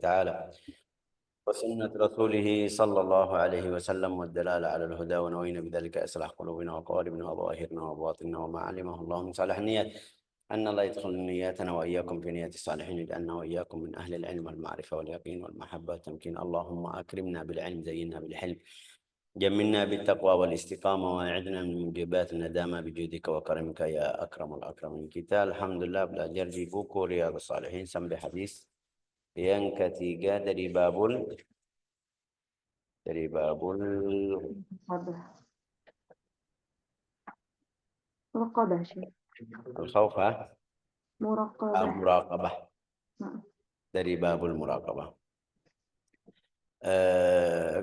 تعالى وسنة رسوله صلى الله عليه وسلم والدلالة على الهدى ونوينا بذلك إصلاح قلوبنا وقوالبنا وظواهرنا وباطننا وما علمه الله من صالح النيات أن الله يدخل نياتنا وإياكم في نيات الصالحين لأنه وإياكم من أهل العلم والمعرفة واليقين والمحبة والتمكين. اللهم أكرمنا بالعلم زينا بالحلم جملنا بالتقوى والاستقامة وأعذنا من موجبات الندامة بجودك وكرمك يا أكرم الأكرمين. Kita alhamdulillah belajar di buku Riyadhus Shalihin sampai hadis yang ketiga dari babul مراقبة شيء al-khawf مراقبة al-muraqabah, dari babul muraqabah.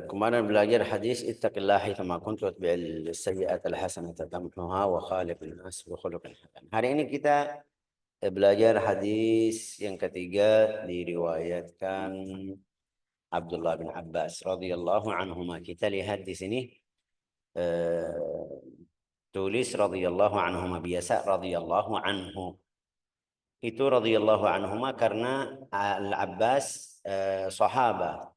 Kemarin belajar hadis ittaqillahi kama kuntu watbi'il sayyi'ata alhasanata tamhuha wa khaliqin nas bi khuluqin hasan. Hari ini kita belajar hadis yang ketiga diriwayatkan Abdullah bin Abbas radhiyallahu anhuma. Kita lihat di sini tulis radhiyallahu anhuma, biasa radhiyallahu anhu. Itu radhiyallahu anhuma karena Al-Abbas sahabat.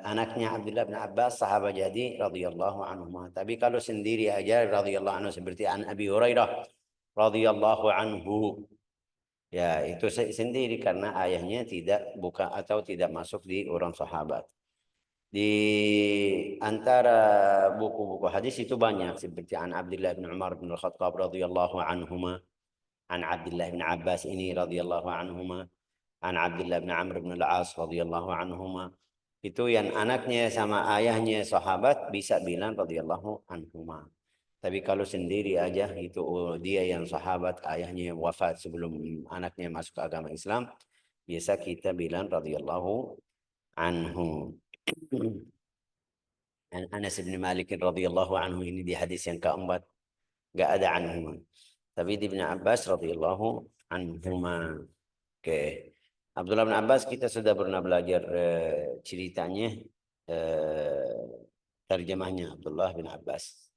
Anaknya Abdullah bin Abbas sahabat, jadi radhiyallahu anhuma. Tapi kalau sendiri aja radhiyallahu anhu seperti an Abi Hurairah radhiyallahu anhu. Ya, itu sendiri karena ayahnya bukan atau tidak masuk di orang sahabat. Di antara buku-buku hadis itu banyak seperti an Abdullah bin Umar bin Al-Khattab radhiyallahu anhuma, an Abdullah bin Abbas ini radhiyallahu anhuma, an Abdullah bin Amr bin Al-As radhiyallahu anhuma. Itu yang anaknya sama ayahnya sahabat bisa bilang radhiyallahu anhuma. Tapi kalau sendiri aja itu dia yang sahabat, ayahnya wafat sebelum anaknya masuk ke agama Islam, biasa kita bilang radhiyallahu anhu. Anas bin Malik radhiyallahu anhu ini di hadis yang keempat enggak ada anhu. Tapi di Ibn Abbas radhiyallahu anhuma. Oke. Abdullah bin Abbas kita sudah pernah belajar ceritanya, terjemahnya Abdullah bin Abbas.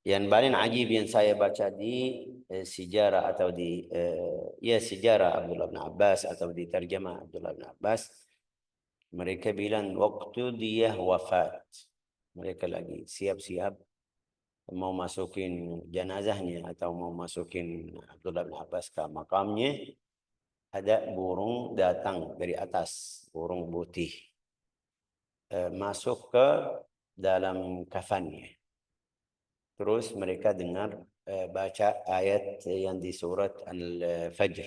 Yang paling ajib yang saya baca di sejarah atau di sejarah Abdullah bin Abbas atau di terjemah Abdullah bin Abbas, mereka bilang waktu dia wafat, mereka lagi siap-siap mau masukin jenazahnya atau mau masukin Abdullah bin Abbas ke makamnya, ada burung datang dari atas, burung putih, masuk ke dalam kafannya. Terus mereka dengar baca ayat yang di surat Al-Fajr.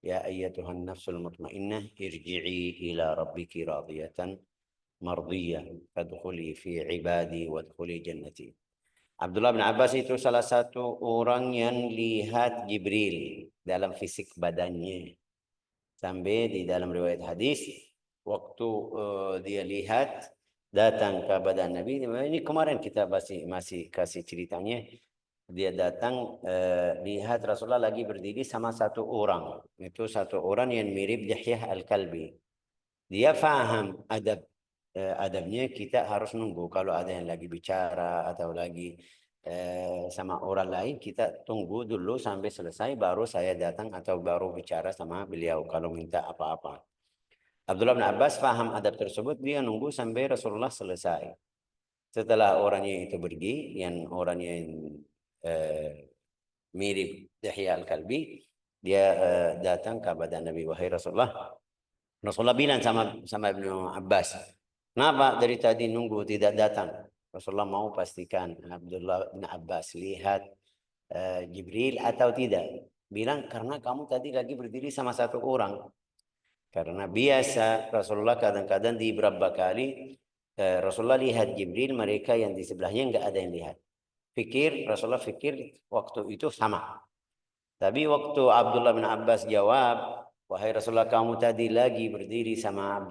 Ya ayyatuhan nafsul mutmainnah irji'i ila rabbiki radiyatan mardiyah fadkhuli fi ibadi wadkhuli jannati. Abdullah bin Abbas itu salah satu orang yang lihat Jibril dalam fisik badannya. Sampai di dalam riwayat hadis, waktu dia lihat datang ke badan Nabi, ini kemarin kita masih kasih ceritanya. Dia datang lihat Rasulullah lagi berdiri sama satu orang. Itu satu orang yang mirip Dihyah Al-Kalbi. Dia faham adabnya kita harus nunggu kalau ada yang lagi bicara atau lagi sama orang lain, kita tunggu dulu sampai selesai baru saya datang atau baru bicara sama beliau kalau minta apa-apa. Abdullah bin Abbas faham adab tersebut, dia nunggu sampai Rasulullah selesai. Setelah orangnya itu pergi, yang orangnya yang mirip Dihyah Al-Kalbi, dia datang ke badan Nabi, wahai Rasulullah. Rasulullah bilang sama Ibnu Abbas, kenapa dari tadi nunggu tidak datang? Rasulullah mau pastikan Abdullah bin Abbas lihat Jibril atau tidak. Bilang karena kamu tadi lagi berdiri sama satu orang. Karena biasa Rasulullah kadang-kadang di beberapa kali Rasulullah lihat Jibril, mereka yang di sebelahnya enggak ada yang lihat. Rasulullah fikir waktu itu sama. Tapi waktu Abdullah bin Abbas jawab, wahai Rasulullah, kamu tadi lagi berdiri sama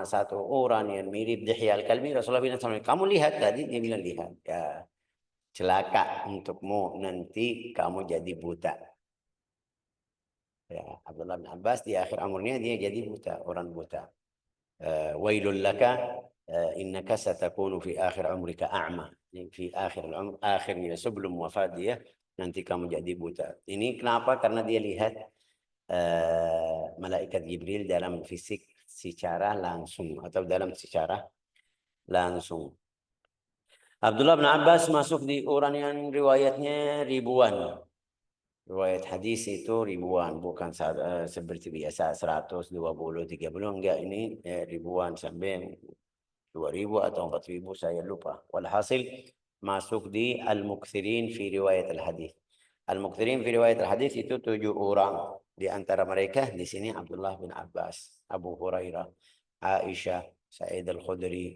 satu orang yang mirip Dihyah Al-Kalbi. Rasulullah bilang sama dia, kamu lihat tadi? Dia bilang lihat. Ya, celaka untukmu, nanti kamu jadi buta. Ya, Abdullah bin Abbas di akhir umurnya dia jadi buta, orang buta. Wailul laka innaka satakunu fi akhir umrika a'ma. Fi akhirnya sebelum wafat dia, nanti kamu jadi buta. Ini kenapa? Karena dia lihat malaikat Jibril dalam fisik secara langsung atau dalam secara langsung. Abdullah bin Abbas masuk di orang yang riwayatnya ribuan. Riwayat hadis itu ribuan, bukan seperti biasa 120, 30, enggak, ini ribuan sampai 2000 atau 4000 saya lupa. Walhasil masuk di al-mukthirin fi riwayat al-hadis. Al-mukthirin fi riwayat al-hadis itu 7 orang. Di antara mereka di sini Abdullah bin Abbas, Abu Hurairah, Aisyah, Sa'id al-Khudri,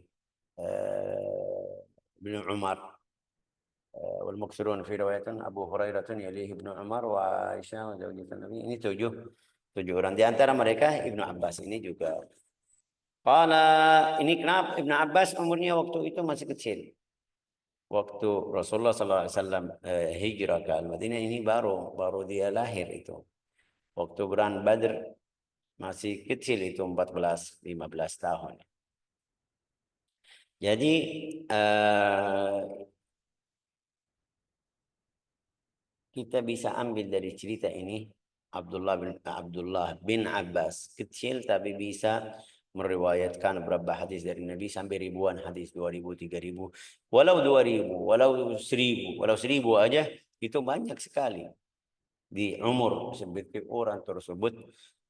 Ibn Umar. والمكثرون في رواية Abu Hurairah يليه Ibnu Umar wa Aisyah wa zaujatan Nabi. Ini tujuh orang. Di antara mereka Ibnu Abbas ini juga. Ini kenapa Ibnu Abbas umurnya waktu itu masih kecil. Waktu Rasulullah SAW hijrah ke Al-Madinah ini baru dia lahir itu. Waktu Perang Badr masih kecil itu 14-15 tahun. Jadi kita bisa ambil dari cerita ini Abdullah bin Abbas kecil tapi bisa meriwayatkan beberapa hadis dari Nabi sampai ribuan hadis, 2000, 3000, walau 2000, walau 1000, walau 1000 aja itu banyak sekali. Di umur seperti orang tersebut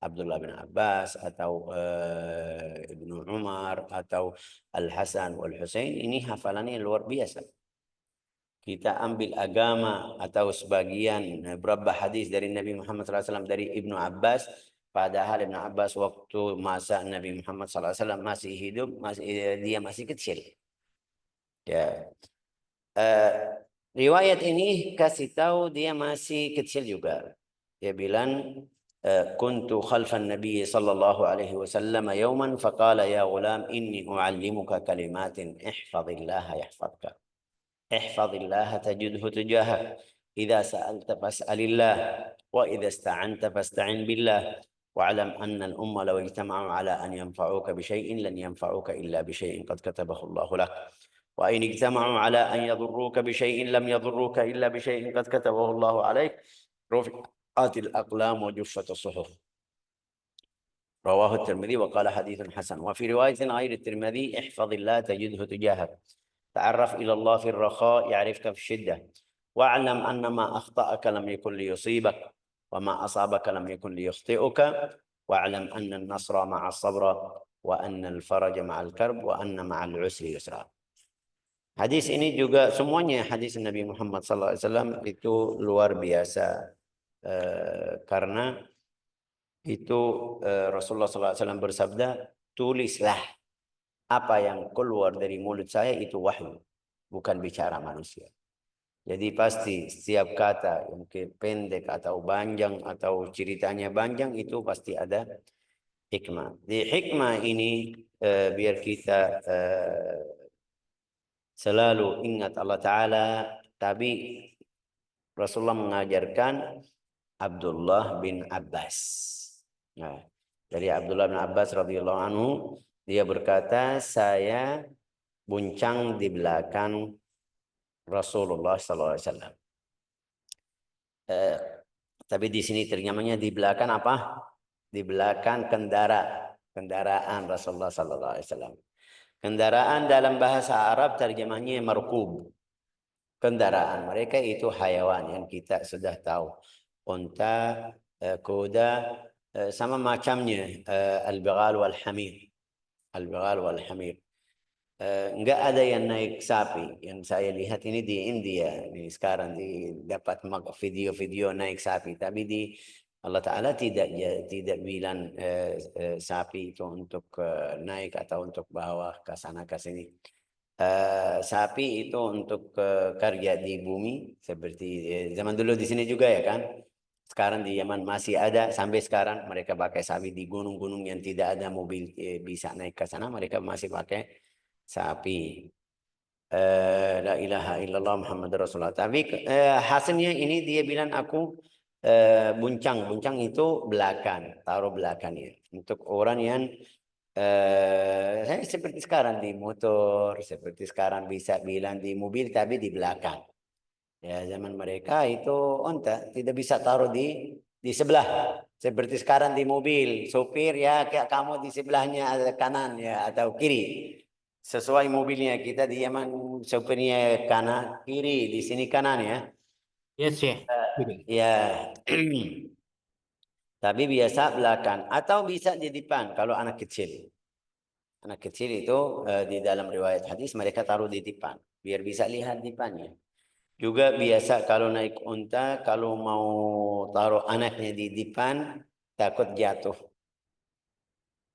Abdullah bin Abbas atau Ibnu Umar atau Al-Hasan wal Husain ini hafalannya luar biasa. Kita ambil agama atau sebagian beberapa hadis dari Nabi Muhammad SAW dari Ibnu Abbas, padahal Ibnu Abbas waktu masa Nabi Muhammad SAW masih hidup, dia masih kecil. Ya. Riwayat ini kasih tahu dia masih kecil juga. Dia bilang, kuntu khalfan Nabi sallallahu alaihi wasallam yawman faqala ya ghulam inni u'allimuka kalimatin ihfazillaha yahfazka. احفظ الله تجده تجاهك إذا سألت فاسأل الله وإذا استعنت فاستعن بالله واعلم أن الأمة لو اجتمعوا على أن ينفعوك بشيء لن ينفعوك إلا بشيء قد كتبه الله لك وإن اجتمعوا على أن يضروك بشيء لم يضروك إلا بشيء قد كتبه الله عليك رفعت الأقلام وجفت الصحف. رواه الترمذي وقال حديث حسن. وفي رواية غير الترمذي احفظ الله تجده تجاهك تعرف إلى الله في الرخاء يعرفك في الشدة واعلم أن ما أخطأك لم يكن ليصيبك وما أصابك لم يكن ليخطئك واعلم أن النصر مع الصبر وأن الفرج مع الكرب وأن مع العسر يسرا. Hadis ini juga semuanya hadis Nabi Muhammad SAW itu luar biasa karena itu Rasulullah SAW bersabda, tulislah apa yang keluar dari mulut saya itu wahyu, bukan bicara manusia. Jadi pasti setiap kata yang pendek atau panjang atau ceritanya panjang itu pasti ada hikmah. Di hikmah ini biar kita selalu ingat Allah Ta'ala, tapi Rasulullah mengajarkan Abdullah bin Abbas. Nah, dari Abdullah bin Abbas radhiyallahu anhu, dia berkata, saya buncang di belakang Rasulullah SAW. Tapi di sini terjemahnya di belakang apa? Di belakang kendaraan Rasulullah SAW. Kendaraan dalam bahasa Arab terjemahnya markub. Kendaraan mereka itu hayawan yang kita sudah tahu. Unta, kuda, sama macamnya al-bighal wal-hamir. Al-bighal wal-hamir. Enggak ada yang naik sapi. Yang saya lihat ini di India. Ini sekarang dapat video-video naik sapi. Tapi di Allah Ta'ala tidak bilang sapi itu untuk naik atau untuk bawa ke sana ke sini. Sapi itu untuk kerja di bumi. Seperti zaman dulu di sini juga ya kan. Sekarang di Yaman masih ada, sampai sekarang mereka pakai sapi di gunung-gunung yang tidak ada mobil bisa naik ke sana, mereka masih pakai sapi. La ilaha illallah Muhammad Rasulullah. Tapi hasilnya ini dia bilang aku buncang itu belakang, taruh belakangnya. Untuk orang yang saya seperti sekarang di motor, seperti sekarang bisa bilang di mobil tapi di belakang. Ya, zaman mereka itu onta tidak bisa taruh di sebelah. Seperti sekarang di mobil, sopir ya kayak kamu di sebelahnya kanan ya atau kiri. Sesuai mobilnya kita di Yaman sopirnya kanan kiri, di sini kanan ya. Yes, Syekh. Ya. Tapi biasa belakang atau bisa di depan kalau anak kecil. Anak kecil itu di dalam riwayat hadis mereka taruh di depan biar bisa lihat depannya. Juga biasa kalau naik unta, kalau mau taruh anaknya di depan, takut jatuh.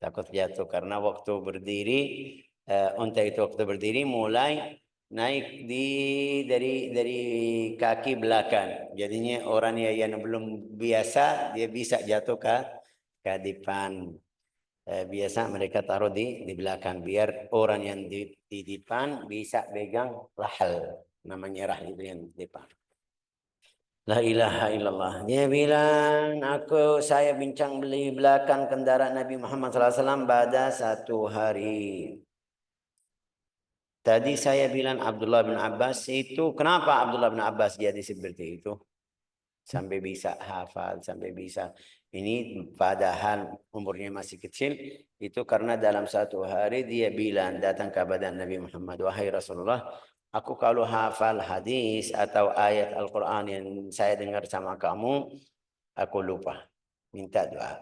Takut jatuh karena waktu berdiri, unta itu waktu berdiri mulai naik dari kaki belakang. Jadinya orang yang belum biasa, dia bisa jatuh ke depan. Biasa mereka taruh di belakang biar orang yang di depan bisa pegang rahal. Namanya rahal itu yang di depan. La ilaha illallah. Dia bilang, saya bincang beli belakang kendaraan Nabi Muhammad SAW pada satu hari. Tadi saya bilang Abdullah bin Abbas itu, kenapa Abdullah bin Abbas jadi seperti itu? Sampai bisa hafal, sampai bisa. Ini padahal umurnya masih kecil. Itu karena dalam satu hari dia bilang, datang kepada Nabi Muhammad, wahai Rasulullah, aku kalau hafal hadis atau ayat Al-Quran yang saya dengar sama kamu, aku lupa. Minta doa.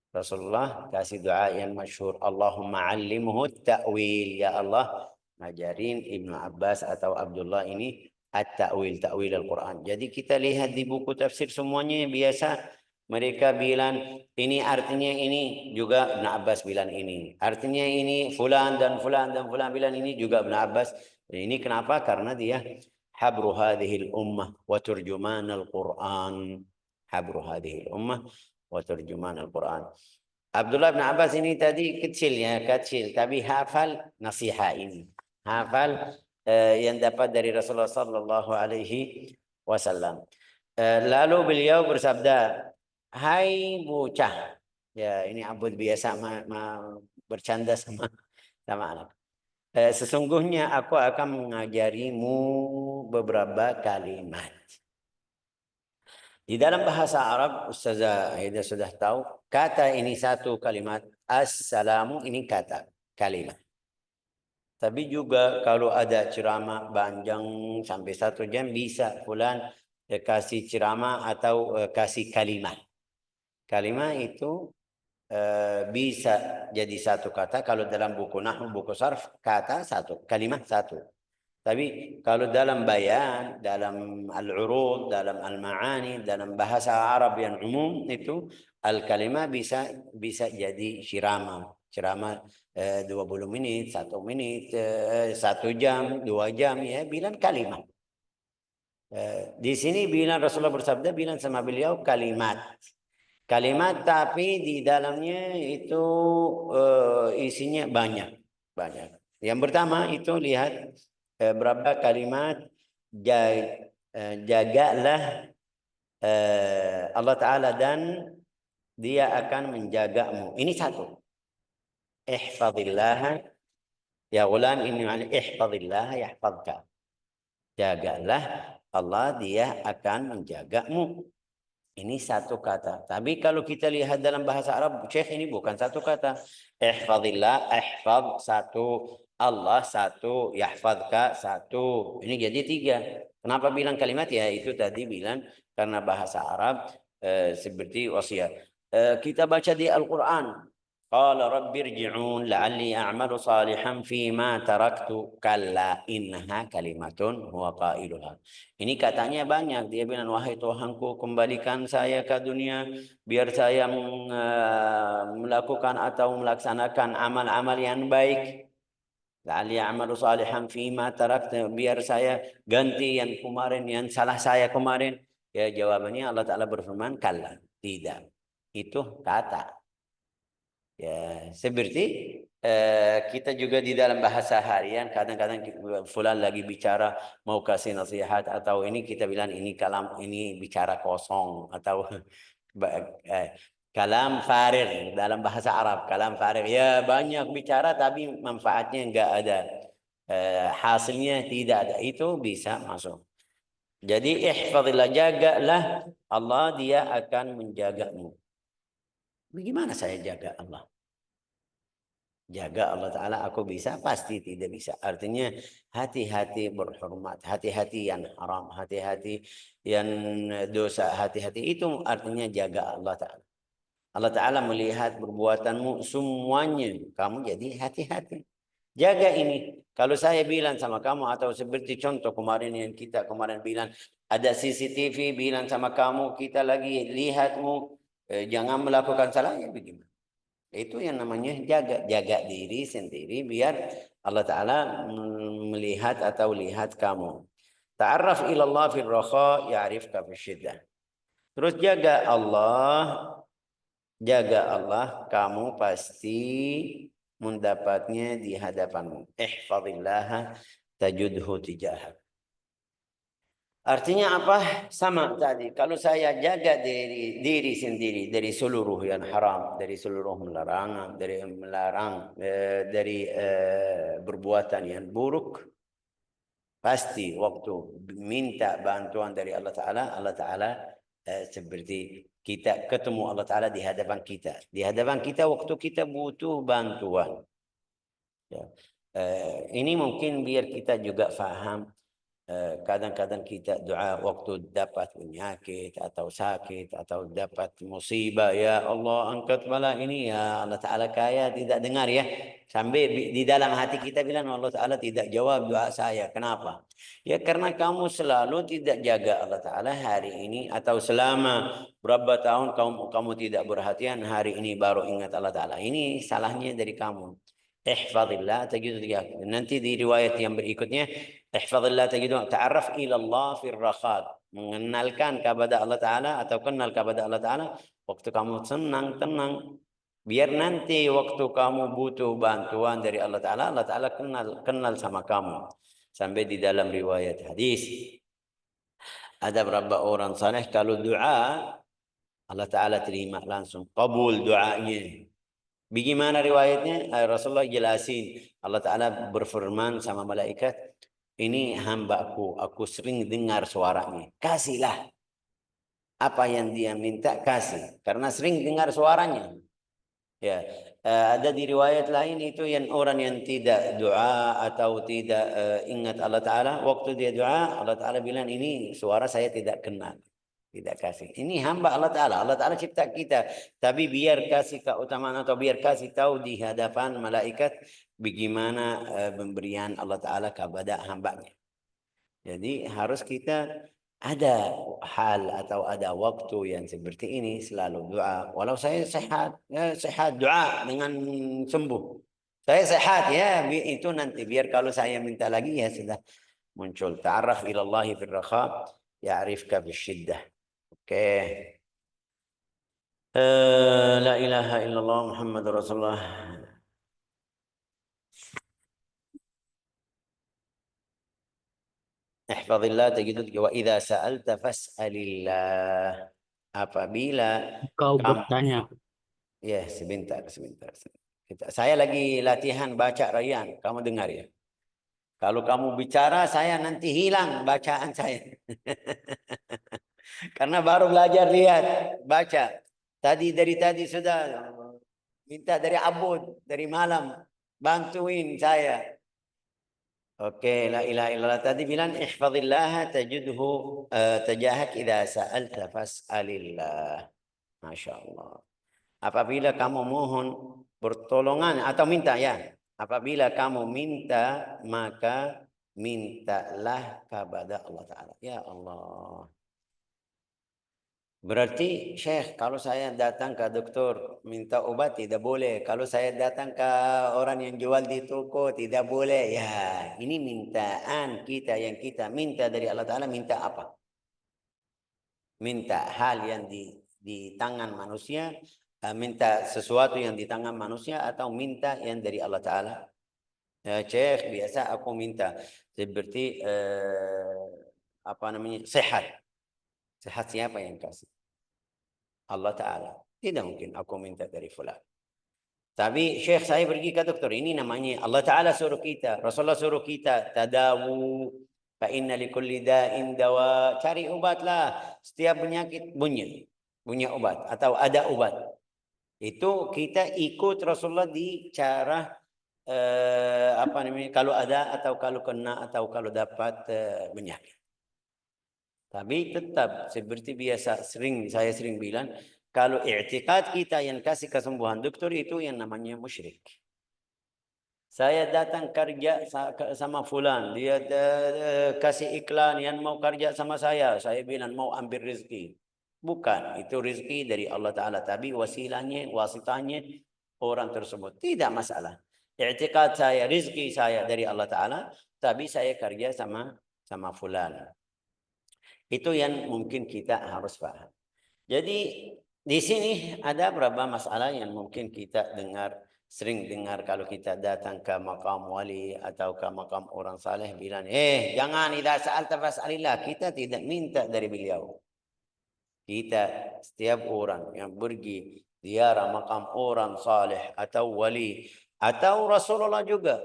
Rasulullah kasih doa yang masyhur. Allahumma allimhu ta'wil. Ya Allah, ngajarin Ibnu Abbas atau Abdullah ini at-ta'wil, ta'wil Al-Quran. Jadi kita lihat di buku tafsir semuanya biasa. Mereka bilang ini artinya ini, juga Ibnu Abbas bilang ini. Artinya ini fulan dan fulan dan fulan bilang ini, juga Ibnu Abbas. Ini kenapa? Karena dia habru hadhil ummah wa turjuman al-Quran. Habru hadhil ummah wa turjuman al-Quran. Abdullah bin Abbas ini tadi kecil ya, kecil. Tapi hafal nasihat ini. Hafal yang dapat dari Rasulullah Sallallahu Alaihi Wasallam. Lalu beliau bersabda, hai bocah. Ya, ini abud biasa bercanda sama anak. Sesungguhnya aku akan mengajarimu beberapa kalimat. Di dalam bahasa Arab, Ustazah Aida sudah tahu, kata ini satu kalimat, assalamu ini kata, kalimat. Tapi juga kalau ada ceramah panjang sampai 1 jam, bisa fulan kasih ceramah atau kasih kalimat. Kalimat itu bisa jadi satu kata. Kalau dalam buku nahwu, buku sarf, kata satu, kalimat satu. Tapi kalau dalam bayan, dalam al-urud, dalam al-ma'ani, dalam bahasa Arab yang umum itu al-kalimah bisa jadi ceramah. Ceramah 20 menit, 1 menit, 1 jam, 2 jam ya, bilang kalimat. Di sini bilang Rasulullah bersabda, bilang sama beliau kalimat. Kalimat tapi di dalamnya itu isinya banyak. Yang pertama itu lihat berapa kalimat jagalah Allah Ta'ala dan dia akan menjagamu. Ini satu. Ihfadillah ya gulam, ini maknanya ihfadillah yahfadka. Jagalah Allah, dia akan menjagamu. Ini satu kata. Tapi kalau kita lihat dalam bahasa Arab, Syekh, ini bukan satu kata. Ihfadillah, ihfad satu, Allah satu, yahfadka satu. Ini jadi 3. Kenapa bilang kalimat? Ya itu tadi bilang karena bahasa Arab seperti wasiat. Kita baca di Al-Quran. Qala rabbi irji'un la'alli a'malu salihan fima taraktu kalla innaha kalimatun huwa qailuha. Ini katanya banyak. Dia bilang, wahai Tuhanku, kembalikan saya ke dunia biar saya melakukan atau melaksanakan amal-amal yang baik. La'alli a'malu salihan fima taraktu, biar saya ganti yang kemarin, yang salah saya kemarin. Ya jawabannya Allah Ta'ala berfirman, kalla, tidak. Itu kata. Ya, seperti kita juga di dalam bahasa harian kadang-kadang fulan lagi bicara mau kasih nasihat atau ini kita bilang ini kalam, ini bicara kosong atau kalam farir dalam bahasa Arab, kalam farir ya banyak bicara tapi manfaatnya enggak ada, hasilnya tidak ada, itu bisa masuk. Jadi ihfazillah, jagalah Allah, dia akan menjagamu. Bagaimana saya jaga Allah? Jaga Allah Ta'ala aku bisa? Pasti tidak bisa. Artinya hati-hati berhormat, hati-hati yang haram, hati-hati yang dosa, hati-hati itu artinya jaga Allah Ta'ala. Allah Ta'ala melihat perbuatanmu semuanya, kamu jadi hati-hati. Jaga ini. Kalau saya bilang sama kamu, atau seperti contoh kemarin yang kita kemarin bilang, ada CCTV bilang sama kamu, kita lagi lihatmu, jangan melakukan salah, ya bagaimana? Itu yang namanya jaga diri sendiri biar Allah Ta'ala melihat atau lihat kamu. Ta'arraf ilallah fil rakha ya'rifka fil syiddah. Terus jaga Allah, kamu pasti mendapatnya di hadapanmu. Ihfazillah tajudhu tijahak. Artinya apa? Sama tadi. Kalau saya jaga diri sendiri dari seluruh yang haram, dari seluruh larangan, dari perbuatan yang buruk, pasti waktu minta bantuan dari Allah Ta'ala seperti kita ketemu Allah Ta'ala di hadapan kita. Di hadapan kita waktu kita butuh bantuan. Ya. Ini mungkin biar kita juga faham. Kadang-kadang kita doa waktu dapat penyakit atau sakit atau dapat musibah, ya Allah angkat bala ini, ya Allah Ta'ala kaya tidak dengar ya. Sampai di dalam hati kita bilang Allah Ta'ala tidak jawab doa saya. Kenapa? Ya karena kamu selalu tidak jaga Allah Ta'ala hari ini, atau selama berapa tahun kamu tidak perhatian, hari ini baru ingat Allah Ta'ala. Ini salahnya dari kamu. Ihfazillah tajidu tijahak. Nanti di riwayat yang berikutnya, ihfazillah tajidu, ta'arraf ilallah fil rakhat. Mengenalkan kepada Allah Ta'ala atau kenal kepada Allah Ta'ala waktu kamu tenang. Biar nanti waktu kamu butuh bantuan dari Allah Ta'ala kenal sama kamu. Sampai di dalam riwayat hadis, ada beberapa orang saleh kalau doa Allah Ta'ala terima langsung, kabul doanya. Bagaimana riwayatnya? Rasulullah jelasin. Allah Ta'ala berfirman sama malaikat, ini hambaku, aku sering dengar suaranya. Kasihlah apa yang dia minta, kasih. Karena sering dengar suaranya. Ya, ada di riwayat lain itu yang orang yang tidak doa atau tidak ingat Allah Ta'ala, waktu dia doa, Allah Ta'ala bilang ini suara saya tidak kenal. Tidak kasih. Ini hamba Allah Ta'ala. Allah Ta'ala cipta kita. Tapi biar kasih keutamaan atau biar kasih tahu di hadapan malaikat bagaimana pemberian Allah Ta'ala kepada hambanya. Jadi harus kita ada hal atau ada waktu yang seperti ini selalu doa. Walau saya sehat, ya sehat doa dengan sembuh. Saya sehat ya, itu nanti biar kalau saya minta lagi ya sudah muncul. Ta'arraf ilallahi fil rakha ya'rifka bisyiddah. Oke. La ilaha illallah Muhammad Rasulullah. Ihfazillah tajidu wa idza sa'alta fas'alillah. Apabila Kau kamu, bertanya, ya sebentar. Saya lagi latihan baca Rayyan, kamu dengar ya. Kalau kamu bicara saya nanti hilang bacaan saya. Karena baru belajar lihat, baca. Dari tadi sudah minta dari abud, dari malam. Bantuin saya. Oke, la ilaha illallah. Tadi bilang ihfazillah tajidhu tajahak idza sa'alta fas'alillah. Masya Allah. Apabila kamu mohon pertolongan atau minta ya. Apabila kamu minta, maka mintalah kepada Allah Ta'ala. Ya Allah. Berarti Syekh, kalau saya datang ke dokter minta obat tidak boleh. Kalau saya datang ke orang yang jual di toko tidak boleh. Ya, ini mintaan kita yang kita minta dari Allah Ta'ala, minta apa? Minta hal yang di tangan manusia, minta sesuatu yang di tangan manusia, atau minta yang dari Allah Ta'ala. Ya, Syekh, biasa aku minta seperti apa namanya? Sehat. Sehat siapa yang kasih? Allah Ta'ala. Tidak mungkin aku minta dari fulan. Tapi Syekh, saya pergi ke dokter. Ini namanya Allah Ta'ala suruh kita. Rasulullah suruh kita tadawu. Fa inna likulli da'in dawa. Cari obatlah. Setiap penyakit punya obat atau ada obat. Itu kita ikut Rasulullah di cara apa namanya, kalau ada atau kalau kena atau kalau dapat penyakit. Tapi tetap seperti biasa saya sering bilang, kalau i'tiqad kita yang kasih kesembuhan dokter itu yang namanya musyrik. Saya datang kerja sama fulan, dia kasih iklan yang mau kerja sama saya bilang mau ambil rezeki. Bukan, itu rezeki dari Allah Ta'ala, tapi wasilahnya, wasitanya orang tersebut. Tidak masalah. I'tiqad saya, rezeki saya dari Allah Ta'ala, tapi saya kerja sama fulan. Itu yang mungkin kita harus paham. Jadi di sini ada beberapa masalah yang mungkin kita sering dengar kalau kita datang ke makam wali atau ke makam orang saleh bilang, jangan idza sa'alta fas'alillah. Kita tidak minta dari beliau. Kita setiap orang yang pergi ziarah makam orang saleh atau wali atau Rasulullah juga,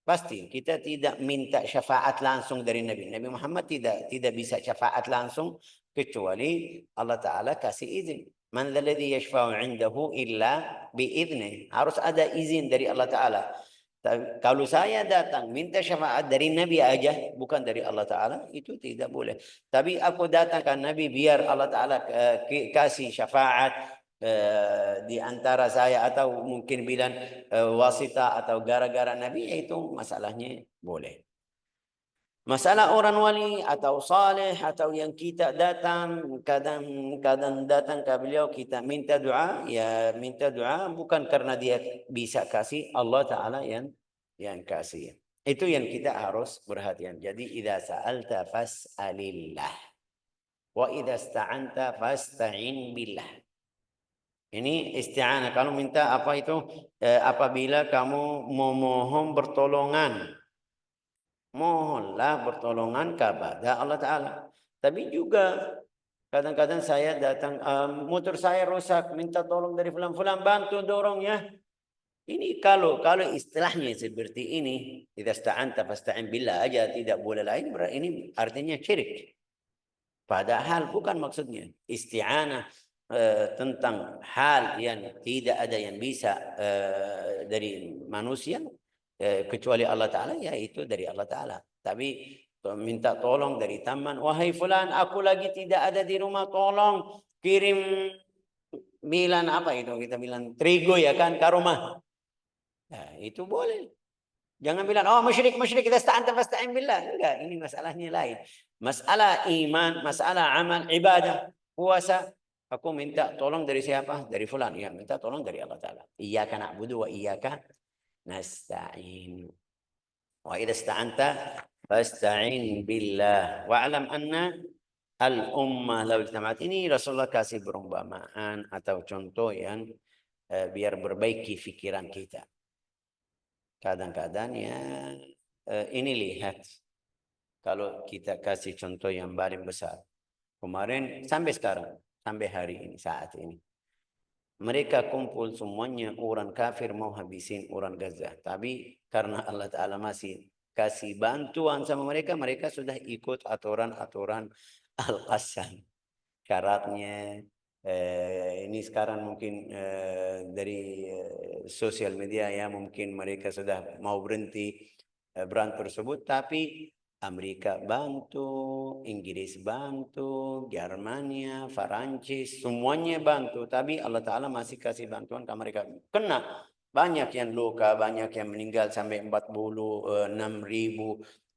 pasti kita tidak minta syafaat langsung dari Nabi. Nabi Muhammad tidak bisa syafaat langsung kecuali Allah Ta'ala kasih izin. Man alladhi yashfa'u 'indahu illa bi'idznih. Harus ada izin dari Allah Ta'ala. Kalau saya datang minta syafaat dari Nabi aja, bukan dari Allah Ta'ala, itu tidak boleh. Tapi aku datang ke Nabi biar Allah Ta'ala kasih syafaat di antara saya, atau mungkin bilang wasita atau gara-gara Nabi, itu masalahnya boleh. Masalah orang wali atau saleh atau yang kita datang, kadang datang ke beliau kita minta doa, ya minta doa bukan karena dia bisa kasih, Allah Ta'ala yang kasih. Itu yang kita harus perhatian. Jadi idza sa'alta fas'alillah wa idza ista'anta fasta'in billah. Ini isti'anah. Kalau minta apa itu? Apabila kamu memohon pertolongan, mohonlah pertolongan kepada Allah Ta'ala. Tapi juga kadang-kadang saya datang, motor saya rusak, minta tolong dari fulan-fulan, bantu dorong ya. Ini kalau istilahnya seperti ini, idza sta'anta fasta'in billah aja, tidak boleh lain, ini artinya syirik. Padahal bukan maksudnya. Isti'anah tentang hal yang tidak ada yang bisa dari manusia kecuali Allah Ta'ala, ya itu dari Allah Ta'ala. Tapi minta tolong dari teman, wahai fulan, aku lagi tidak ada di rumah, tolong kirim bilang apa itu, kita bilang terigu ya kan ke rumah. Nah, itu boleh. Jangan bilang, oh musyrik, kita fasta'in billah. Enggak, ini masalahnya lain. Masalah iman, masalah amal, ibadah, puasa. Aku minta tolong dari siapa? Dari fulan. Ya, minta tolong dari Allah Ta'ala. Iyyaka na'budu wa iyyaka nasta'in. Wa idza ista'anta fasta'in billah. Wa'lam anna al-ummah law ijtama'at. Ini Rasulullah kasih perumpamaan atau contoh yang biar berbaiki pikiran kita. Kadang-kadang ya ini lihat, kalau kita kasih contoh yang paling besar. Kemarin sampai sekarang, sampai hari ini, saat ini. Mereka kumpul semuanya orang kafir mau habisin orang Gaza. Tapi karena Allah Ta'ala masih kasih bantuan sama mereka, mereka sudah ikut aturan-aturan Al-Qassam. Syaratnya, ini sekarang mungkin dari sosial media ya, mungkin mereka sudah mau berhenti perang tersebut, tapi Amerika bantu, Inggris bantu, Germania, Perancis, semuanya bantu. Tapi Allah Ta'ala masih kasih bantuan ke mereka. Kena banyak yang luka, banyak yang meninggal, sampai 46.000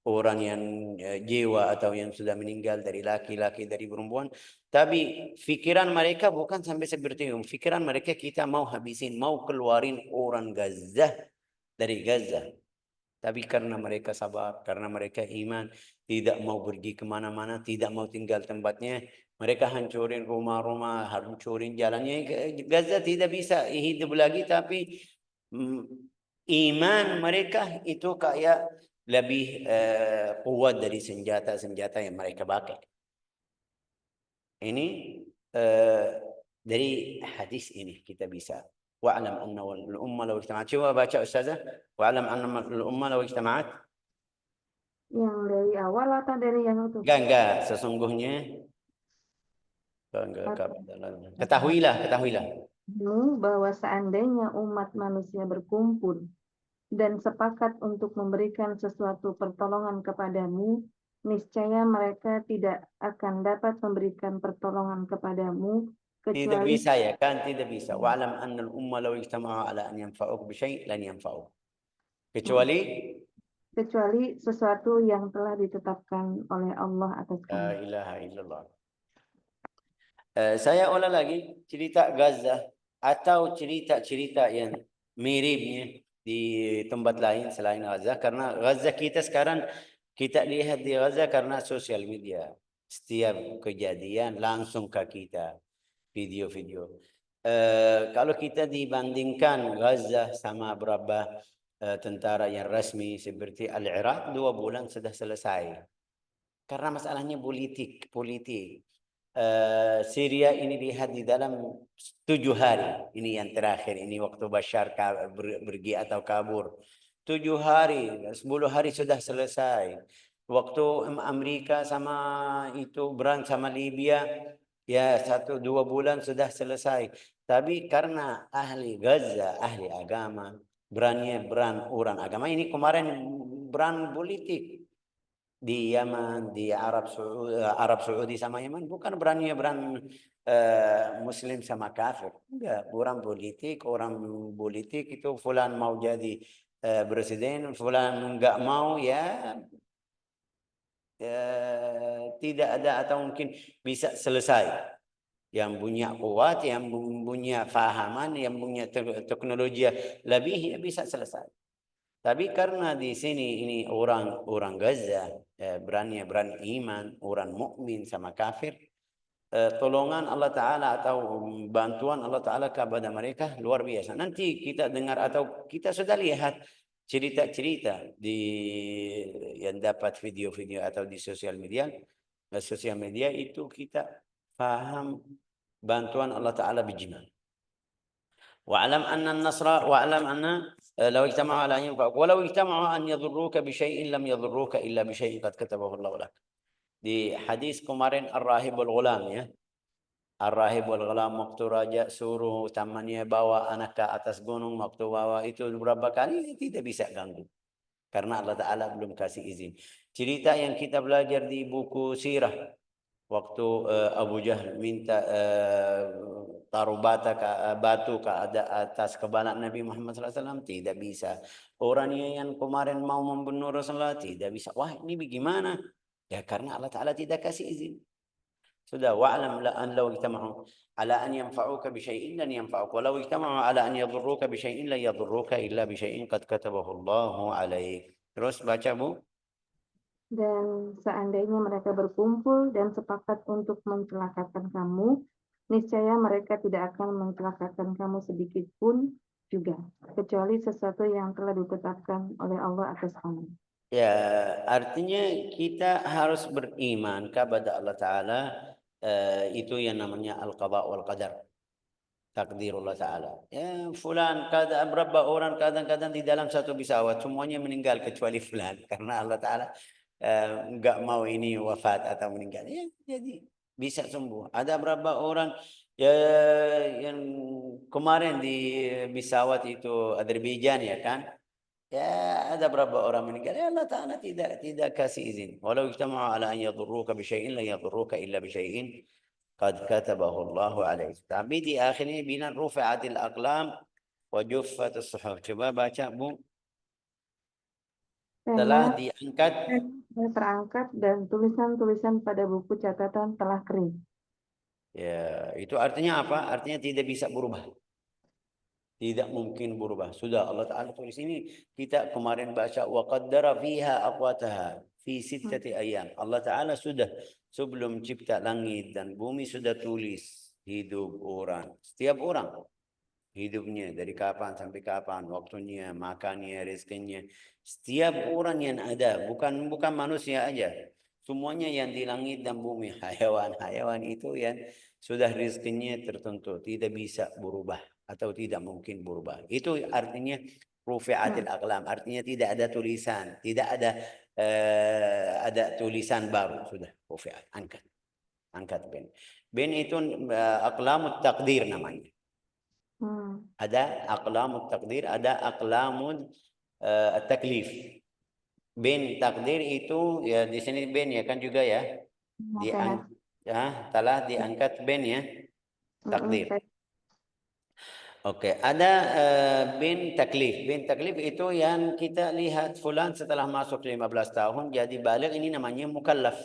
orang yang jiwa atau yang sudah meninggal, dari laki-laki, dari perempuan. Tapi pikiran mereka bukan sampai seperti itu. Pikiran mereka kita mau habisin, mau keluarin orang Gaza dari Gaza. Tapi karena mereka sabar, karena mereka iman, tidak mau pergi kemana-mana, tidak mau tinggal tempatnya, mereka hancurin rumah-rumah, hancurin jalannya. Gaza tidak bisa hidup lagi, tapi iman mereka itu kayak lebih kuat dari senjata-senjata yang mereka pakai. Ini dari hadis ini kita bisa. Wa'lam anna al-umma law ijtama'at. Coba baca Ustazah. Wa'lam anna al-umma law ijtama'at. Yang dari awal atau dari yang itu? Enggak, sesungguhnya enggak. Ketahuilah. Bahwa seandainya umat manusia berkumpul dan sepakat untuk memberikan sesuatu pertolongan kepadamu, niscaya mereka tidak akan dapat memberikan pertolongan kepadamu Tidak kecuali bisa ya kan, tidak bisa. Wa'lam anna al-umma law ijtama'u ala an yanfa'uk bi syai' lan yanfa'uk. Kecuali kecuali sesuatu yang telah ditetapkan oleh Allah atas la kamu. ilaha illallah. Saya ulang lagi cerita Gaza atau cerita-cerita yang miripnya di tempat lain selain Gaza, karena Gaza kita sekarang kita lihat di Gaza karena sosial media. Setiap kejadian langsung ke kita video-video. Kalau kita dibandingkan Gaza sama berapa tentara yang resmi seperti Al-Iraq, 2 bulan sudah selesai. Karena masalahnya politik. Syria ini lihat di dalam 7 hari. Ini yang terakhir. Ini waktu Bashar pergi atau kabur. 7 hari, 10 hari sudah selesai. Waktu Amerika sama itu berang sama Libya, ya 1-2 bulan sudah selesai. Tapi karena ahli Gaza, ahli agama, berani orang agama ini kemarin berang politik di Yaman, di Arab Saudi sama Yaman, bukan berani Muslim sama kafir. Enggak, orang politik itu fulan mau jadi presiden, fulan enggak mau ya, tidak ada atau mungkin bisa selesai. Yang punya kuat, yang punya fahaman, yang punya teknologi lebih ya bisa selesai. Tapi karena di sini ini orang Gaza berani iman, orang mukmin sama kafir, tolongan Allah Ta'ala atau bantuan Allah Ta'ala kepada mereka luar biasa. Nanti kita dengar atau kita sudah lihat cerita-cerita yang dapat video-video atau di sosial media. Sosial media itu kita paham bantuan Allah Ta'ala bijimal. واعلم أن النصر واعلم أن لو اجتمعوا على أن ينفعوك ولو اجتمعوا أن يضروك بشيء لم يضروك إلا بشيء قد كتبه الله لك. Di hadis kemarin Ar-Rahibul Ghulam ya. Ar-Rahibul Ghulam waktu raja suruh tamannya bawa anak ke atas gunung, waktu bawa itu beberapa kali tidak bisa ganggu. Karena Allah Ta'ala belum kasih izin. Cerita yang kita belajar di buku sirah. Waktu Abu Jahal minta taruh batu ke atas kepala Nabi Muhammad SAW, tidak bisa. Orangnya yang kemarin mau membunuh Rasulullah tidak bisa. Wah, ini bagaimana? Ya karena Allah Ta'ala tidak kasih izin. Sudah, wa'lam an law ijtama'u ala an yanfa'uka bi syai'in lan yanfa'uka wa law ijtama'u ala an yadhurruka bi syai'in la yadhurruka illa bi syai'in qad katabahu Allahu 'alaik. Terus baca, Bu. Dan seandainya mereka berkumpul dan sepakat untuk mencelakakan kamu, niscaya mereka tidak akan mencelakakan kamu sedikit pun juga, kecuali sesuatu yang telah ditetapkan oleh Allah atas kamu. Ya, artinya kita harus beriman kepada Allah Ta'ala. Itu yang namanya al-qadha wal qadar. Takdirullah Ta'ala. Ya, fulan, berapa orang kadang-kadang di dalam satu pesawat, semuanya meninggal kecuali fulan. Karena Allah Ta'ala enggak mau ini wafat atau meninggal. Ya, jadi bisa sembuh. Ada berapa orang ya, yang kemarin di pesawat itu Azerbaijan ya kan? Ya, ada berapa orang meninggal. Ya Allah Ta'ala tidak kasih izin. Walau ijtama'u ala an yadurruka bi syai'in la yadurruka illa bi syai'in qad katabahu Allahu alaik. Tapi di akhirnya bina rufi'atil aqlam wa juffatus suhuf. Coba baca, Bu. Telah Pena diangkat. terangkat dan tulisan-tulisan pada buku catatan telah kering. Ya, itu artinya apa? Artinya tidak bisa berubah. Tidak mungkin berubah. Sudah Allah Ta'ala tulis ini. Kita kemarin baca wa qaddara fiha aqwataha fi sittati ayyam. Allah Ta'ala sudah sebelum cipta langit dan bumi sudah tulis hidup orang. Setiap orang hidupnya dari kapan sampai kapan, waktunya, makannya, rezekinya. Setiap orang yang ada, bukan manusia aja. Semuanya yang di langit dan bumi, hayawan itu yang sudah rezekinya tertentu, tidak bisa berubah atau tidak mungkin berubah. Itu artinya rufi'atil aqlam, artinya tidak ada tulisan, tidak ada ada tulisan baru sudah rufi'at, angkat bin. Bin itu aqlamut taqdir namanya. Ada aqlamut taqdir, ada aqlamut taklif. Bin takdir itu ya di sini bin ya kan juga ya. Telah diangkat bin ya. Takdir. Oke, ada bin taklif. Bin taklif itu yang kita lihat fulan setelah masuk 15 tahun jadi balik, ini namanya mukallaf.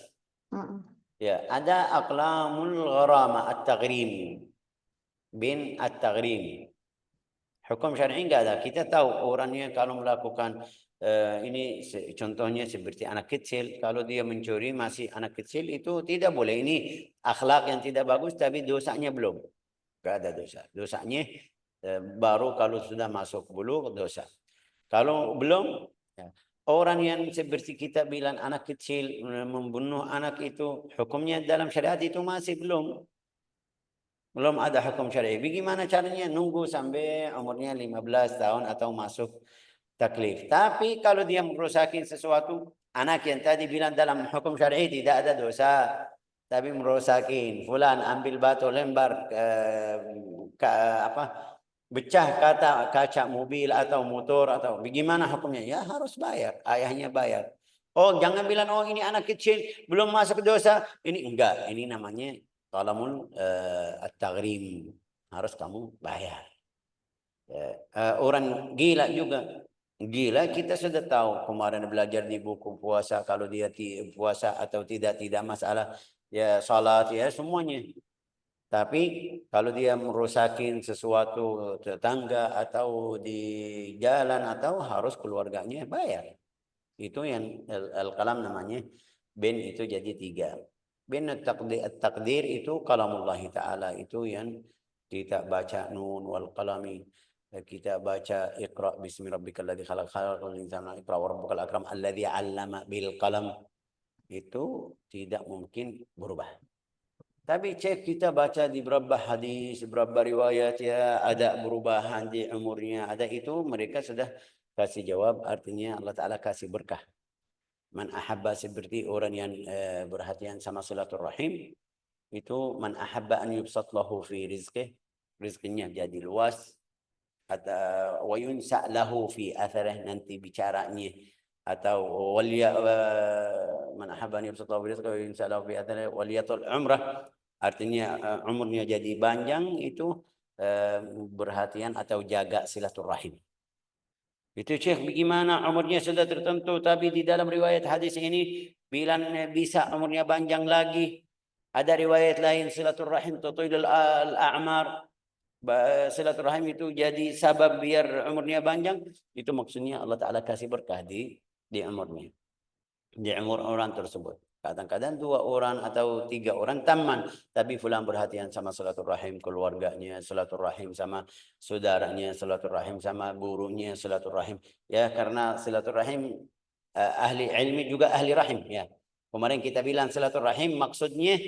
Ya, ada aqlamul gharama at-taghrim. Bin at-taghrim. Hukum syar'i enggak ada. Kita tahu orangnya kalau melakukan ini contohnya seperti anak kecil, kalau dia mencuri masih anak kecil itu tidak boleh. Ini akhlak yang tidak bagus, tapi dosanya belum. Enggak ada dosa. Dosanya baru kalau sudah masuk bulugh dosa. Kalau belum, ya. Orang yang seperti kita bilang anak kecil membunuh anak itu hukumnya dalam syariat itu masih belum ada hukum syar'i. Bagaimana caranya? Nunggu sampai umurnya 15 tahun atau masuk taklif. Tapi kalau dia merusakin sesuatu, anak yang tadi bilang dalam hukum syar'i tidak ada dosa, tapi merusakin, fulan ambil batu lembar pecah kaca mobil atau motor atau bagaimana hukumnya? Ya harus bayar, ayahnya bayar. Oh jangan bilang oh ini anak kecil belum masuk dosa, ini enggak, ini namanya qalamul at-taghrim, harus kamu bayar. Orang gila juga, gila kita sudah tahu kemarin belajar di buku puasa, kalau dia puasa atau tidak masalah, ya salat ya semuanya. Tapi kalau dia merusakin sesuatu tetangga atau di jalan atau harus keluarganya bayar. Itu yang al-qalam namanya. Bin itu jadi 3. Bin at-taqdir itu kalamullah ta'ala, itu yang kita baca nun wal qalami. Kita baca iqra bismi rabbikal ladzi khalaq khalaqal insana iqra wa rabbukal akram alladzi 'allama bil qalam. Itu tidak mungkin berubah. Tapi cek kita baca di beberapa hadis, beberapa riwayat ya ada perubahan di umurnya, ada itu mereka sudah kasih jawab, artinya Allah Ta'ala kasih berkah. Man ahabba seperti orang yang berhatian sama silaturahim, itu man ahabba an yubsat lahu fi rizqih, rizkinya jadi luas, atau wa yunsa lahu fi atharih, nanti bicaranya, atau man ahabba an yubsat lahu fi rizqih wa yunsa lahu fi atharih waliyatul umrah, artinya umurnya jadi panjang, itu berhatian atau jaga silaturahim. Itu Syekh bagaimana umurnya sudah tertentu, tapi di dalam riwayat hadis ini bilang bisa umurnya panjang lagi. Ada riwayat lain silaturahim tutilul al-a'mar, silaturahim itu jadi sabab biar umurnya panjang. Itu maksudnya Allah Ta'ala kasih berkah di umurnya, di umur orang tersebut. Kadang-kadang 2 orang atau 3 orang teman, tapi fulan perhatian sama silaturahim keluarganya, silaturahim sama saudaranya, silaturahim sama gurunya, silaturahim. Ya, karena silaturahim ahli ilmi juga ahli rahim ya. Kemarin kita bilang silaturahim maksudnya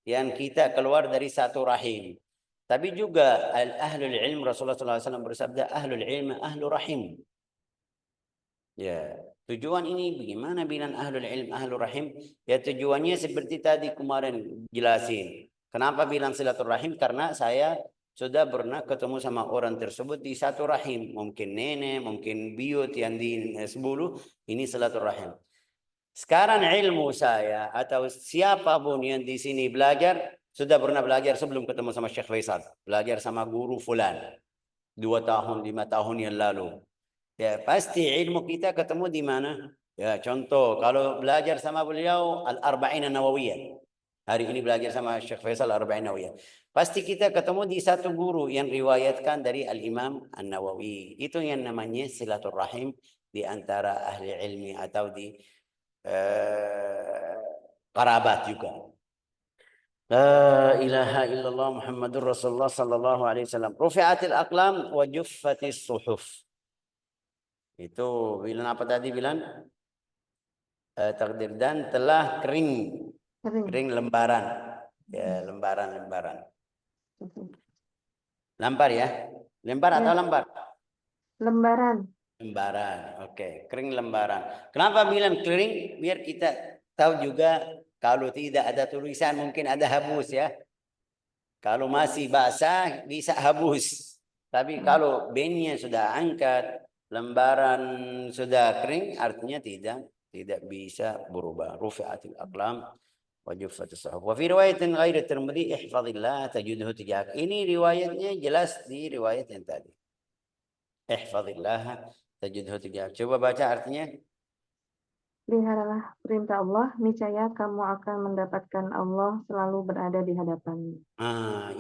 yang kita keluar dari satu rahim. Tapi juga ahlul ilm, Rasulullah SAW bersabda ahlul ilm ahlu rahim. Ya, tujuan ini bagaimana bilang ahlul ilm ahlul rahim? Ya tujuannya seperti tadi kemarin jelasin. Kenapa bilang silaturahim? Karena saya sudah pernah ketemu sama orang tersebut di satu rahim. Mungkin nenek, mungkin biyut yang di sebulu. Ini silaturahim. Sekarang ilmu saya atau siapapun yang di sini belajar, sudah pernah belajar sebelum ketemu sama Syekh Faisal. Belajar sama guru fulan. 2 tahun, 5 tahun yang lalu. Ya, pasti ilmu kita ketemu di mana? Ya, contoh kalau belajar sama beliau Al-Arba'in An-Nawawiyah. Hari ini belajar sama Syekh Faisal Al-Arba'in An-Nawawiyah. Pasti kita ketemu di satu guru yang riwayatkan dari Al-Imam An-Nawawi. Itu yang namanya silaturahim di antara ahli ilmi atau di kerabat juga. La ilaha illallah Muhammadur Rasulullah sallallahu alaihi wasallam. Rufi'atil aqlam wa juffatis suhuf. Itu bilang apa tadi bilang? Takdir dan telah kering lembaran. Ya, lembaran. Lembar ya? Lembar atau lembar? Lembaran. Lembaran, oke, kering lembaran. Kenapa bilang kering? Biar kita tahu juga kalau tidak ada tulisan mungkin ada habus ya. Kalau masih basah bisa habus. Tapi kalau bennya sudah angkat, lembaran sudah kering, artinya tidak bisa berubah. Rufi'atil aqlam wa juffatus suhuf. Wa fi riwayatin ghairi Tirmidzi ihfazillah tajidhu tijak. Ini riwayatnya jelas di riwayat yang tadi. Ihfazillah tajidhu tijak. Coba baca artinya. Peliharalah perintah Allah, niscaya kamu akan mendapatkan Allah selalu berada di hadapanmu.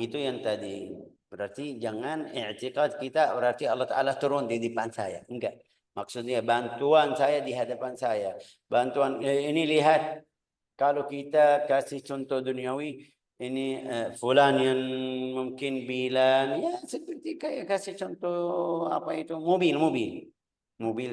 Itu yang tadi. Berarti jangan i'tiqad kita berarti Allah Ta'ala turun di depan saya. Enggak. Maksudnya bantuan saya di hadapan saya. Bantuan ini lihat kalau kita kasih contoh duniawi ini fulan yang mungkin bilang ya seperti kayak kasih contoh apa itu mobil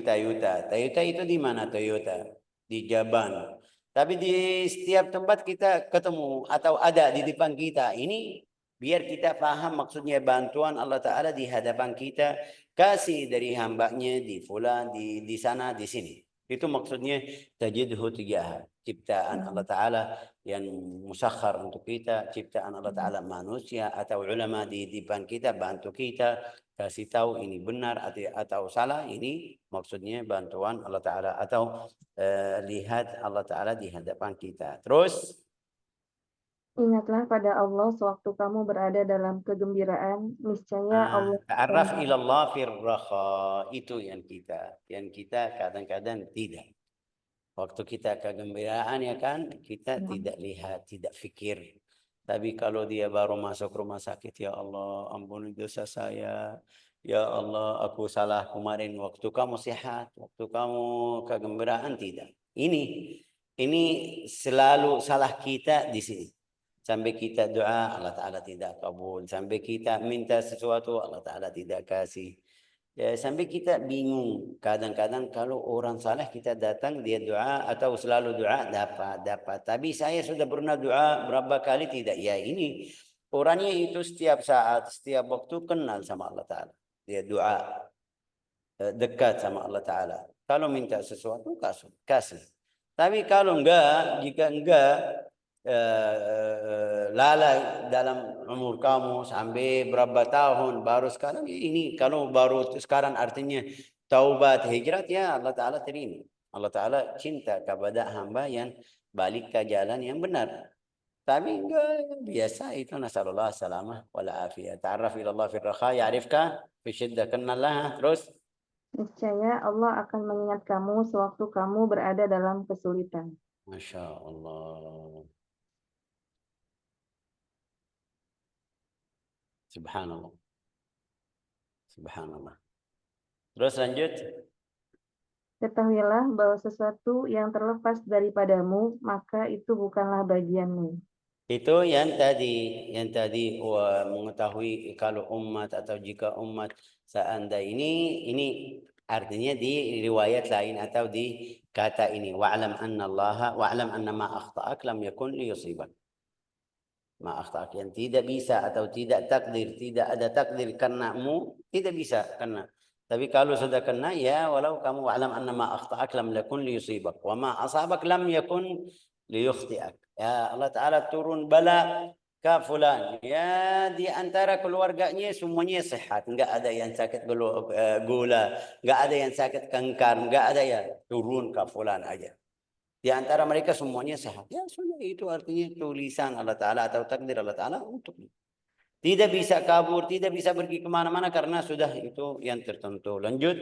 Toyota. Toyota itu di mana Toyota? Di Jaban. Tapi di setiap tempat kita ketemu atau ada di depan kita. Ini biar kita paham maksudnya bantuan Allah Ta'ala di hadapan kita. Kasih dari hambanya di fulan, di sana, di sini. Itu maksudnya tajidhu tijah. Ciptaan Allah Ta'ala yang musakhar untuk kita. Ciptaan Allah Ta'ala manusia atau ulama di depan kita. Bantu kita. Kasih tahu ini benar atau salah. Ini maksudnya bantuan Allah Ta'ala. Atau lihat Allah Ta'ala di hadapan kita. Terus Ingatlah pada Allah sewaktu kamu berada dalam kegembiraan, niscaya Allah ta'arraf akan ilallah firraha. Itu yang kita kadang-kadang tidak. Waktu kita kegembiraan ya kan, kita tidak lihat, tidak fikir. Tapi kalau dia baru masuk rumah sakit, ya Allah, ampuni dosa saya. Ya Allah, aku salah kemarin waktu kamu sehat, waktu kamu kegembiraan tidak. Ini selalu salah kita di sini. Sampai kita doa, Allah Ta'ala tidak kabul. Sampai kita minta sesuatu, Allah Ta'ala tidak kasih. Ya, sampai kita bingung. Kadang-kadang kalau orang salah kita datang, dia doa atau selalu doa, dapat. Tapi saya sudah pernah doa berapa kali tidak. Ya ini, orangnya itu setiap saat, setiap waktu kenal sama Allah Ta'ala. Dia doa, dekat sama Allah Ta'ala. Kalau minta sesuatu, kasih. Tapi kalau jika enggak, lalai dalam umur kamu sampai berapa tahun baru sekarang ini kalau baru sekarang artinya taubat hijrat ya Allah Ta'ala terima. Allah Ta'ala cinta kepada hamba yang balik ke jalan yang benar. Tapi enggak biasa itu nasallallahu salamah wal afiyah. Ta'arraf ila Allah fi rakha ya'rifka fi syiddah kenallah terus niscaya Allah akan mengingat kamu sewaktu kamu berada dalam kesulitan. Masya Allah. Subhanallah. Subhanallah. Terus lanjut. Ketahuilah bahwa sesuatu yang terlepas daripadamu, maka itu bukanlah bagianmu. Itu yang tadi mengetahui kalau umat atau jika umat seandainya ini artinya di riwayat lain atau di kata ini wa'lam anna ma akhta'ak lam yakun liyusibak. Ma akhta'ak yang tidak bisa atau tidak ada takdir karenamu, tidak bisa kena. Tapi kalau sudah kena ya walau kamu wa'lam anna ma akhta'ak lam yakun liyusibak wa ma asabak lam yakun liyukhti'ak. Ya Allah Ta'ala turun bala ke fulan. Ya di antara keluarganya semuanya sehat. Enggak ada yang sakit gula. Enggak ada yang sakit kanker. Enggak ada ya. Turun ke fulan aja. Di antara mereka semuanya sehat. Ya sudah itu artinya tulisan Allah Ta'ala atau takdir Allah Ta'ala untuk tidak bisa kabur, tidak bisa pergi kemana-mana karena sudah itu yang tertentu. Lanjut.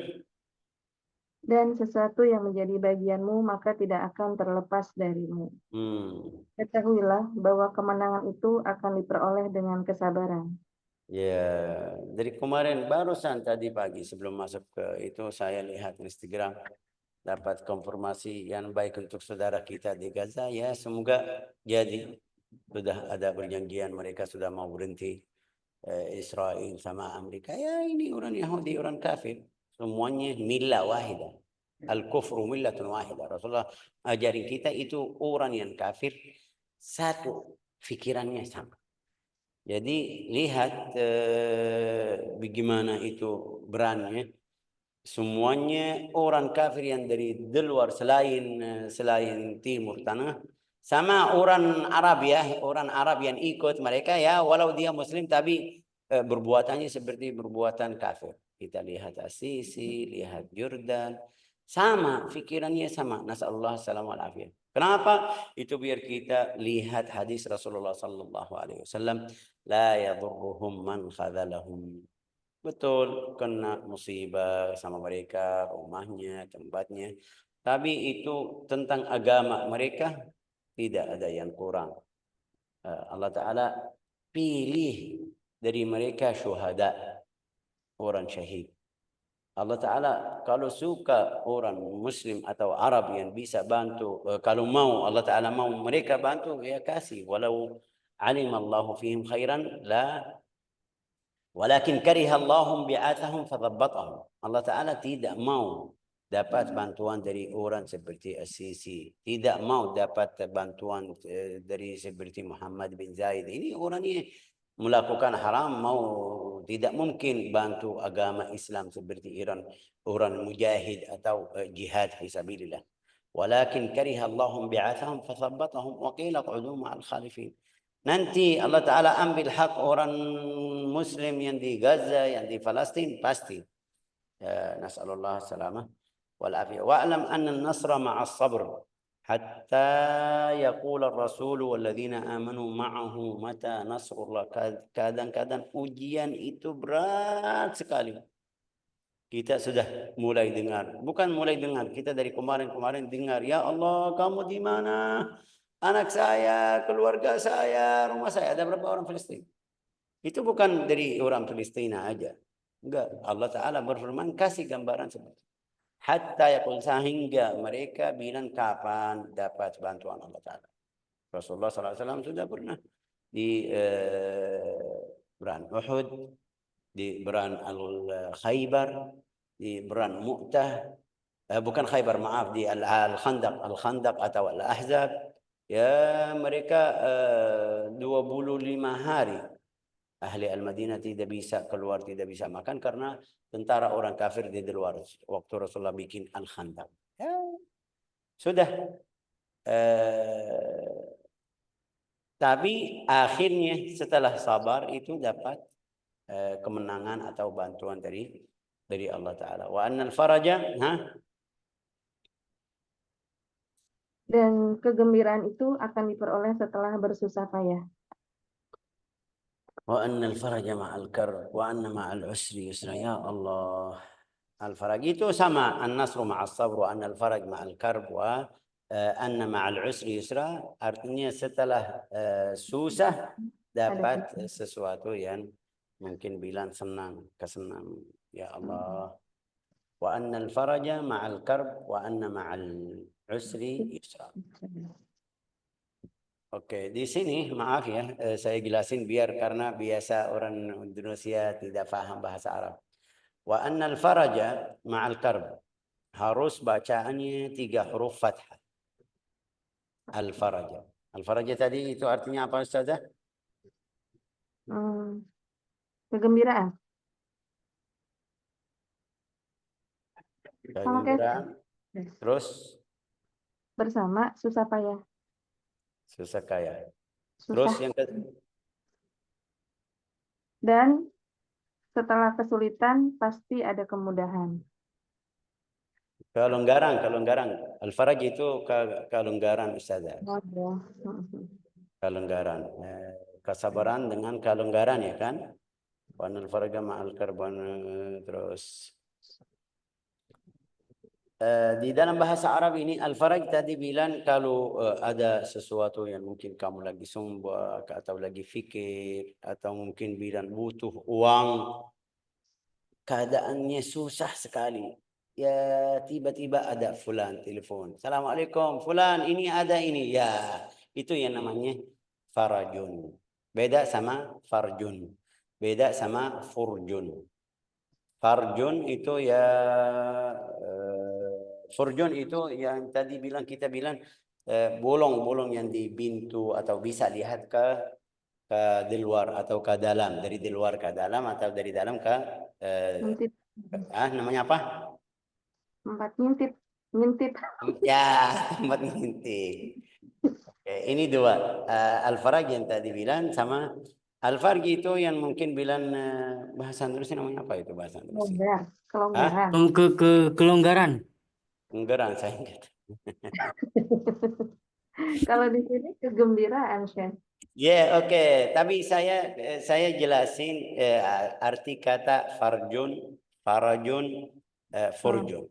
Dan sesuatu yang menjadi bagianmu, maka tidak akan terlepas darimu. Ketahuilah bahwa kemenangan itu akan diperoleh dengan kesabaran. Ya, dari kemarin barusan tadi pagi sebelum masuk ke itu saya lihat Instagram dapat konfirmasi yang baik untuk saudara kita di Gaza. Ya, semoga jadi sudah ada perjanjian mereka sudah mau berhenti Israel sama Amerika. Ya, ini orang Yahudi, orang kafir. Semuanya millah wahidah. Al-kufru millatun wahidah. Rasulullah ajarin kita itu orang yang kafir satu pikirannya sama. Jadi lihat bagaimana itu berannya. semuanya orang kafir yang dari luar selain Timur Tengah, sama orang Arab ya, orang Arab yang ikut mereka ya, walau dia Muslim tapi perbuatannya seperti perbuatan kafir. Kita lihat Asisi, lihat Jordan, sama pikirannya sama. Nasallallahu alaihi wasallam. Kenapa? Itu biar kita lihat hadis Rasulullah sallallahu alaihi wasallam, la yadurruhum man khadalahum. Betul, kena musibah sama mereka, rumahnya, tempatnya. Tapi itu tentang agama mereka tidak ada yang kurang. Allah Ta'ala pilih dari mereka syuhada, orang syahid. Allah Ta'ala kalau suka orang Muslim atau Arab yang bisa bantu, kalau mau Allah Ta'ala mau mereka bantu, ya kasih. Walau alim Allahu fihim khairan, walakin karihallahum bi'athahum fadhabbatahum. Allah Ta'ala tidak mau dapat bantuan dari orang seperti As-Sisi. Tidak mau dapat bantuan dari seperti Muhammad bin Zaid. Ini orang ini melakukan haram, mau tidak mungkin bantu agama Islam seperti Iran, orang mujahid atau jihad fisabilillah. Walakin karihallahum bi'athahum fadhabbatahum wa qila q'udu ma'al khalifin. Nanti Allah Ta'ala ambil hak orang Muslim yang di Gaza, yang di Palestin, pasti. Nas'alullah salamah wal afiyah. Wa'lam anna an-nasra ma'as sabr. Hatta yaqula ar-rasul walladzina amanu ma'ahu mata nasrullah. Kadang-kadang ujian itu berat sekali. Kita sudah mulai dengar. Bukan mulai dengar, kita dari kemarin-kemarin dengar. Ya Allah, kamu di mana? Anak saya, keluarga saya, rumah saya. Ada berapa orang Palestina? Itu bukan dari orang Palestina aja. Enggak. Allah Ta'ala berfirman, kasih gambaran seperti itu. Hatta yaqul, sehingga mereka bilang kapan dapat bantuan Allah Ta'ala. Rasulullah SAW sudah pernah di Perang Uhud, di Perang Al-Khaybar, di Perang Mu'tah, bukan Khaybar, maaf, di Al-Khandaq atau Al-Ahzab. Ya, mereka 25 hari ahli Al-Madinah tidak bisa keluar, tidak bisa makan karena tentara orang kafir di luar waktu Rasulullah bikin Al-Khandaq. Ya, sudah. Tapi akhirnya setelah sabar itu dapat kemenangan atau bantuan dari Allah Ta'ala. Wa annal faraja, Dan kegembiraan itu akan diperoleh setelah bersusah payah. wa annal faraja ma'al karb wa anna ma'al usri yusra. Ya Allah. Al-faraj itu sama, an-nasru ma'as sabr wa annal faraj ma'al karb wa anna ma'al usri yusra. Artinya setelah susah dapat sesuatu yang mungkin bilang senang, kesenang. Ya Allah. Wa annal faraja ma'al karb wa anna ma'al usri yusra. Oke, di sini maaf ya, saya jelasin biar karena biasa orang Indonesia tidak paham bahasa Arab. Wa annal faraja ma'al karb. Harus bacaannya 3 huruf fathah. Al-faraja. Al-faraja tadi itu artinya apa Ustazah? Kegembiraan. Kegembiraan. Terus? Bersama susah payah. Susah kaya. Susah. Terus yang kedua? Dan setelah kesulitan pasti ada kemudahan. Kelonggaran. Al-faraj itu kelonggaran Ustazah. Kelonggaran. Kesabaran dengan kelonggaran ya kan? Wa annal faraja ma'al karban. Terus di dalam bahasa Arab ini al-faraj tadi bilang kalau ada sesuatu yang mungkin kamu lagi sumbah atau lagi fikir atau mungkin bilang butuh uang, keadaannya susah sekali. Ya tiba-tiba ada fulan telepon. Assalamualaikum fulan, ini ada ini. Ya itu yang namanya farajun. Beda sama farjun. Beda sama furjun. Farjun itu ya furjun itu yang tadi kita bilang bolong-bolong yang di pintu atau bisa lihat ke di luar atau ke dalam, dari di luar ke dalam atau dari dalam ke namanya apa? tempat ngintip. Ngintip. Ya, tempat ngintip. Oke, ini dua. Al-Faraj yang tadi bilang sama Al-Farji itu yang mungkin bilang bahasa Indonesia namanya apa itu bahasa Indonesia? Longgar. Hah? Kelonggaran. Kelonggaran. Kelonggaran saya enggak tahu. Kalau di sini kegembiraan, Chef. Ya, oke. Tapi saya jelasin arti kata farajun, furjun.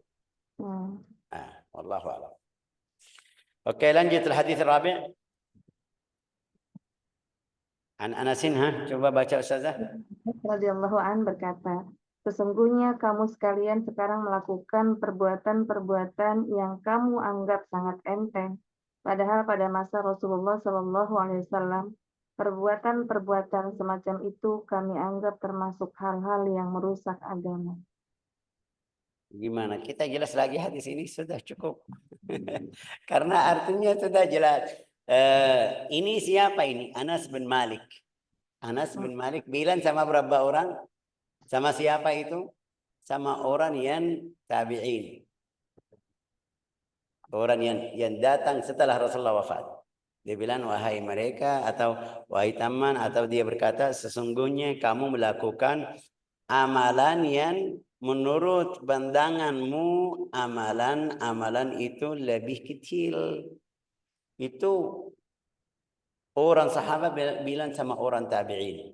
Wallahu a'lam. Oke, lanjut hadis Rabi'. An Anasin, coba baca Ustazah. Radhiyallahu an berkata, sesungguhnya kamu sekalian sekarang melakukan perbuatan-perbuatan yang kamu anggap sangat enteng. Padahal pada masa Rasulullah Shallallahu Alaihi Wasallam, perbuatan-perbuatan semacam itu kami anggap termasuk hal-hal yang merusak agama. Gimana? Kita jelas lagi hadis ini sudah cukup. Karena artinya sudah jelas. Ini siapa ini? Anas bin Malik. Anas bin Malik bilang sama berapa orang? Sama siapa itu? Sama orang yang tabi'in. Orang yang datang setelah Rasulullah wafat. Dia bilang, wahai mereka, atau wahai teman, atau dia berkata, sesungguhnya kamu melakukan amalan yang menurut pandanganmu amalan itu lebih kecil. Itu orang sahabat bilang sama orang tabi'in.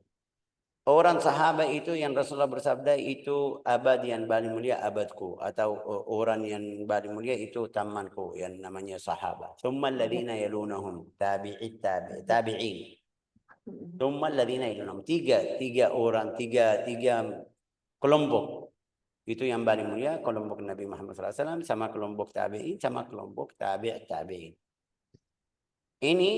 Orang sahabat itu yang Rasulullah bersabda itu abad yang paling mulia abadku, atau orang yang paling mulia itu temanku yang namanya sahabat. Tsumma alladziina yalunahum tabi'in. Tsumma alladziina yalunahum. Tiga orang, tiga kelompok. Itu yang paling mulia, kelompok Nabi Muhammad SAW, sama kelompok tabi'in, sama kelompok tabi'in. Ini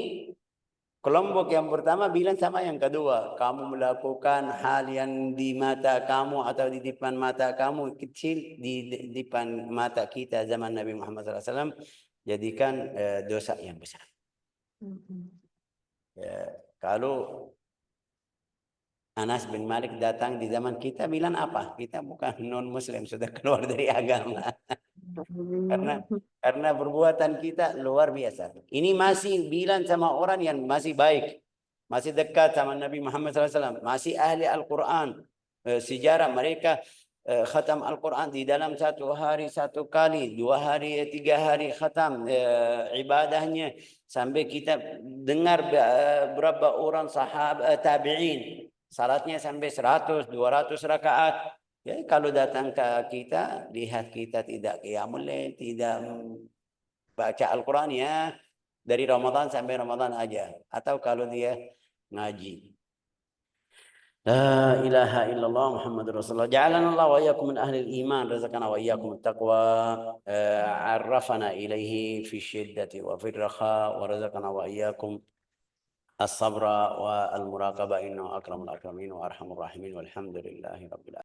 kelompok yang pertama bilang sama yang kedua, kamu melakukan hal yang di mata kamu atau di depan mata kamu kecil, di depan mata kita zaman Nabi Muhammad SAW, jadikan dosa yang besar. Kalau Anas bin Malik datang di zaman kita bilang apa? Kita bukan non-muslim, sudah keluar dari agama. Karena perbuatan kita luar biasa. Ini masih bilang sama orang yang masih baik, masih dekat sama Nabi Muhammad SAW, masih ahli Al-Quran. Sejarah mereka khatam Al-Quran di dalam 1 hari 1 kali, 2 hari 3 hari khatam ibadahnya, sampai kita dengar berapa orang sahabat tabi'in salatnya sampai 100-200 rakaat. Ya, kalau datang ke kita, lihat kita tidak qiyamul lail, tidak baca Al-Quran, ya dari Ramadan sampai Ramadan aja. Atau kalau dia ngaji. La ilaha illallah Muhammadur Rasulullah. Ja'alana Allah wa iyyakum min ahli al-iman, razaqana wa iyyakum at-taqwa, arrafana ilaihi fi syiddati wa fi rakha, wa razaqana wa iyyakum as-sabra wa al-muraqabah, innahu akramul akramin wa arhamur rahimin, walhamdulillahi rabbil alamin.